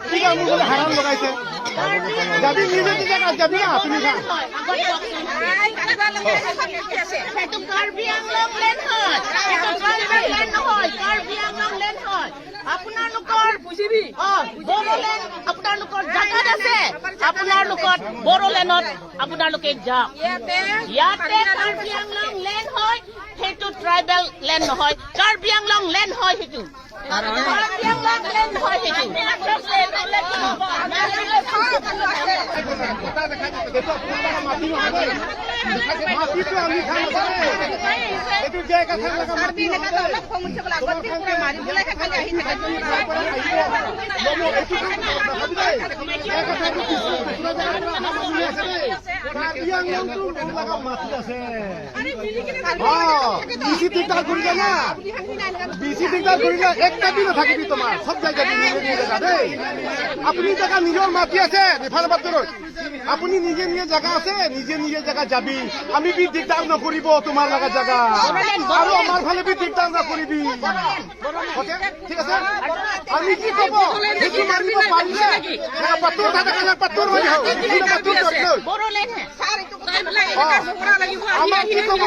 ঠিক আছে মোক হাৰাম লগাইছে যাবি নিজে নিজে যাবি না তুমি খা সেইটো কাৰ্বি আংলং লেণ্ড হয়, সেইটো ট্ৰাইবেল লেণ্ড নহয়, কাৰ্বি আংলং লেণ্ড হয়। আপোনালোকৰ বড়োলেণ্ড আপোনালোকৰ জাগাত আছে, আপোনালোকৰ বড়োলেণ্ডত আপোনালোকে যাওক। ইয়াতে কাৰ্বি আংলং লেণ্ড হয়, সেইটো ট্ৰাইবেল লেণ্ড নহয়, কাৰ্বি আংলং লেণ্ড হয় সেইটো। কাৰ্বি আংলং লেণ্ড হয় সেইটো। মাটিটো আমি খাই এইটো যে কথা মাটি মাটি আছে বেছি দিগদাৰ কৰিলে না বেছি দিগদাৰ কৰিলে একটা দিন থাকিবি তোমাৰ সব জায়গা দেই আপুনি জেগা নিজৰ মাটি আছে ইফালে বাটৰত আপুনি নিজে নিজে জেগা আছে নিজে নিজে জেগা যাবি আমি বি দিগদাৰ নকৰিব তোমাৰ লগা জেগা আৰু আমাৰ ফালে বি দিগদাৰ নকৰিবি ঠিক আছে আমি কি কব সেইটো মানিব পাৰিলে পাত্তৰ থাকে পাত্তৰ মাৰি আমাৰ কি কব